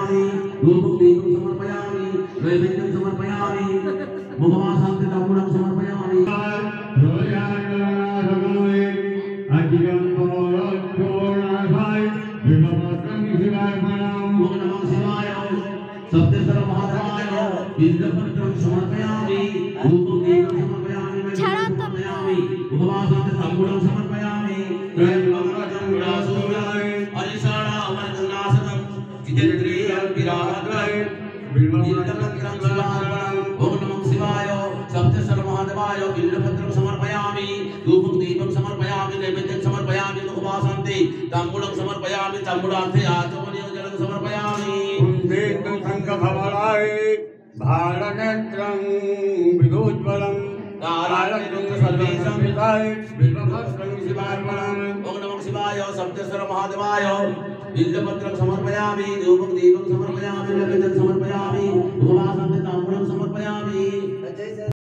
समर्पयामि धूपं दीपं समर्पयामि नैवेद्यं समर्पयामि मुखवासान्ते ताम्बूलं समर्पयामि अधिकं तोरणोनाथाय विभवतं शिवाय नमः ओम नमः शिवाय सप्तेश्वर महादेवाय बिल्वपत्रं समर्पयामि धूपं दीपं समर्पयामि नैवेद्यं समर्पयामि मुखवासान्ते ताम्बूलं समर्पयामि त्रयम्बकं विनाशोऽय अरिषाणा अमरनाशनं जितेन्द्रियं विराजय बिल्वपत्रं शिवार्पणम् ओम नमः शिवाय सप्तेश्वर महादेवाय बिल्वपत्रं समर्पयामि धूपं दीपं समर्पयामि नैवेद्यं समर्पयामि मुखवासान्ते ताम्बूलं समर्पयामि ताम्बूलार्थे आचमनीयं जलं समर्पयामि कुन्देन्दुं शङ्खधवलाय भारनेत्रं विदोज्ज्वलं नारायणं सर्वेशं विदाय बिल्वपत्रं शिवार्पणम् ओम नमः शिवाय सप्तेश्वर महादेवाय बिल्वपत्रं समर्पयामि धूपं दीपं समर्पयामि नैवेद्यं समर्पयामि मुखवासान्ते ताम्बूलं समर्पयामि